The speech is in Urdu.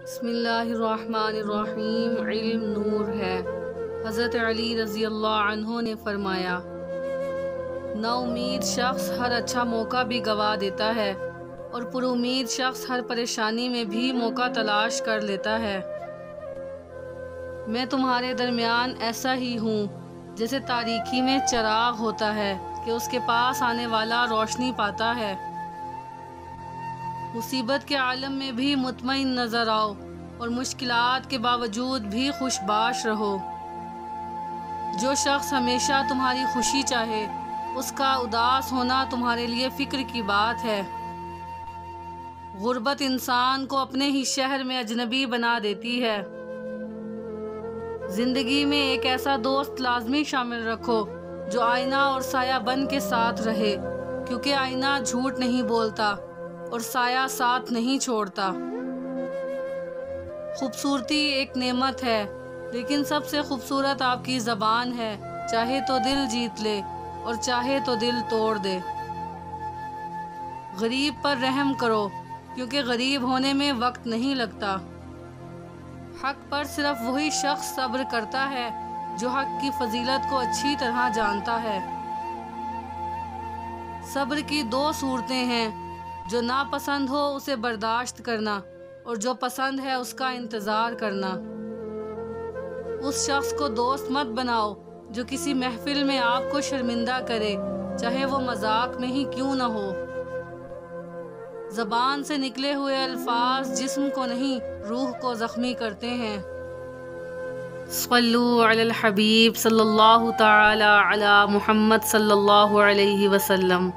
بسم اللہ الرحمن الرحیم۔ علم نور ہے۔ حضرت علی رضی اللہ عنہ نے فرمایا، نا امید شخص ہر اچھا موقع بھی گوا دیتا ہے اور پر امید شخص ہر پریشانی میں بھی موقع تلاش کر لیتا ہے۔ میں تمہارے درمیان ایسا ہی ہوں جیسے تاریکی میں چراغ ہوتا ہے کہ اس کے پاس آنے والا روشنی پاتا ہے۔ مصیبت کے عالم میں بھی مطمئن نظر آؤ اور مشکلات کے باوجود بھی خوش باش رہو۔ جو شخص ہمیشہ تمہاری خوشی چاہے، اس کا اداس ہونا تمہارے لیے فکر کی بات ہے۔ غربت انسان کو اپنے ہی شہر میں اجنبی بنا دیتی ہے۔ زندگی میں ایک ایسا دوست لازمی شامل رکھو جو آئینہ اور سایہ بن کے ساتھ رہے، کیونکہ آئینہ جھوٹ نہیں بولتا اور سایہ ساتھ نہیں چھوڑتا۔ خوبصورتی ایک نعمت ہے، لیکن سب سے خوبصورت آپ کی زبان ہے، چاہے تو دل جیت لے اور چاہے تو دل توڑ دے۔ غریب پر رحم کرو، کیونکہ غریب ہونے میں وقت نہیں لگتا۔ حق پر صرف وہی شخص صبر کرتا ہے جو حق کی فضیلت کو اچھی طرح جانتا ہے۔ صبر کی دو صورتیں ہیں، جو ناپسند ہو اسے برداشت کرنا اور جو پسند ہے اس کا انتظار کرنا۔ اس شخص کو دوست مت بناؤ جو کسی محفل میں آپ کو شرمندہ کرے، چاہے وہ مذاق میں ہی کیوں نہ ہو۔ زبان سے نکلے ہوئے الفاظ جسم کو نہیں، روح کو زخمی کرتے ہیں۔ صلو علی الحبیب صلی اللہ تعالی علی محمد صلی اللہ علیہ وسلم۔